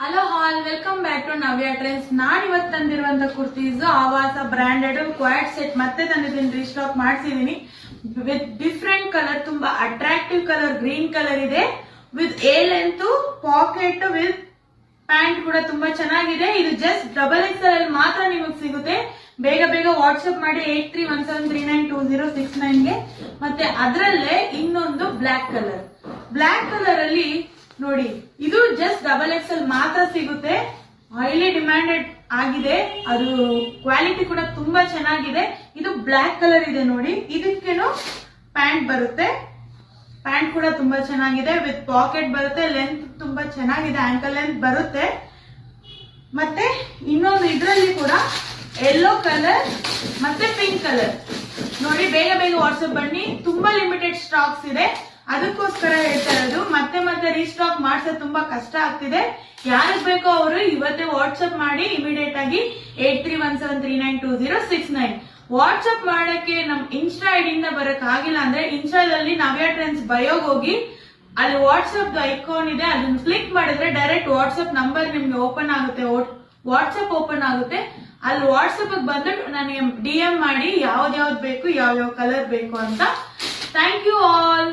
Hello all, welcome back to Navya trends. ನಾನು ಇವತ್ತು ತಂದಿರುವಂತ ಕುರ್ತೀಸ್ ಆವಾಸ ಬ್ರಾಂಡೆಡ್ ಕ್ವಾಡ್ ಸೆಟ್ ಮತ್ತೆ ತಂದಿದ್ದೀನಿ, ರೀಸ್ಟಾಕ್ ಮಾಡಿಸಿದೀನಿ ವಿತ್ ಡಿಫ್ರೆಂಟ್ ಕಲರ್. ತುಂಬಾ ಅಟ್ರಾಕ್ಟಿವ್ ಕಲರ್, ಗ್ರೀನ್ ಕಲರ್ ಇದೆ with a length pocket with pant ಕೂಡ ತುಂಬಾ ಚೆನ್ನಾಗಿದೆ. ಇದು ಜಸ್ಟ್ XXL ಅಲ್ಲಿ ಮಾತ್ರ ನಿಮಗೆ ಸಿಗುತ್ತೆ. ಬೇಗ ಬೇಗ ವಾಟ್ಸ್ಆಪ್ ಮಾಡಿ 8317392069 ಗೆ. ಮತ್ತೆ ಅದರಲ್ಲೇ ಇನ್ನೊಂದು ಬ್ಲಾಕ್ ಕಲರ್ ಅಲ್ಲಿ ನೋಡಿ, ಇದು ಜಸ್ಟ್ XXL ಮಾತ್ರ ಸಿಗುತ್ತೆ. ಹೈಲಿ ಡಿಮ್ಯಾಂಡೆಡ್ ಆಗಿದೆ, ಅದು ಕ್ವಾಲಿಟಿ ಕೂಡ ತುಂಬಾ ಚೆನ್ನಾಗಿದೆ. ಇದು ಬ್ಲಾಕ್ ಕಲರ್ ಇದೆ ನೋಡಿ, ಇದಕ್ಕೇನು ಪ್ಯಾಂಟ್ ಬರುತ್ತೆ. ಪ್ಯಾಂಟ್ ಕೂಡ ತುಂಬಾ ಚೆನ್ನಾಗಿದೆ ವಿತ್ ಪಾಕೆಟ್ ಬರುತ್ತೆ. ಲೆಂತ್ ತುಂಬಾ ಚೆನ್ನಾಗಿದೆ, ಆಂಕಲ್ ಲೆಂತ್ ಬರುತ್ತೆ. ಮತ್ತೆ ಇನ್ನೊಂದು ಇದರಲ್ಲಿ ಕೂಡ ಯೆಲ್ಲೋ ಕಲರ್ ಮತ್ತೆ ಪಿಂಕ್ ಕಲರ್ ನೋಡಿ. ಬೇಗ ಬೇಗ ವಾಟ್ಸ್ಆಪ್ ಬನ್ನಿ, ತುಂಬಾ ಲಿಮಿಟೆಡ್ ಸ್ಟಾಕ್ಸ್ ಇದೆ, ಅದಕ್ಕೋಸ್ಕರ ಹೇಳ್ತಾ ಇರೋದು. ಮತ್ತೆ ರೀಸ್ಟಾಕ್ ಮಾಡ್ಸೋದು ತುಂಬಾ ಕಷ್ಟ ಆಗ್ತಿದೆ. ಯಾರಿಗೆ ಬೇಕೋ ಅವರು ಇವತ್ತೇ ವಾಟ್ಸ್ಆಪ್ ಮಾಡಿ ಇಮಿಡಿಯೇಟ್ ಆಗಿ 8317392069. ವಾಟ್ಸ್ಆಪ್ ಮಾಡಕ್ಕೆ ನಮ್ ಇನ್ಸ್ಟಾ ಐಡಿಯಿಂದ ಬರಕ್ ಆಗಿಲ್ಲ ಅಂದ್ರೆ ಇನ್ಸ್ಟಾದಲ್ಲಿ ನವ್ಯ ಟ್ರೆಂಡ್ಸ್ ಬಯೋಗ್ ಹೋಗಿ, ಅಲ್ಲಿ ವಾಟ್ಸ್ಆಪ್ ಐಕಾನ್ ಇದೆ, ಅದನ್ನ ಕ್ಲಿಕ್ ಮಾಡಿದ್ರೆ ಡೈರೆಕ್ಟ್ ವಾಟ್ಸ್ಆಪ್ ನಂಬರ್ ನಿಮ್ಗೆ ಓಪನ್ ಆಗುತ್ತೆ. ವಾಟ್ಸ್ಆಪ್ ಓಪನ್ ಆಗುತ್ತೆ, ಅಲ್ಲಿ ವಾಟ್ಸ್ಆಪ್ ಬಂದು ನನಗೆ DM ಮಾಡಿ ಯಾವ್ದು ಬೇಕು, ಯಾವ ಕಲರ್ ಬೇಕು ಅಂತ. Thank you all.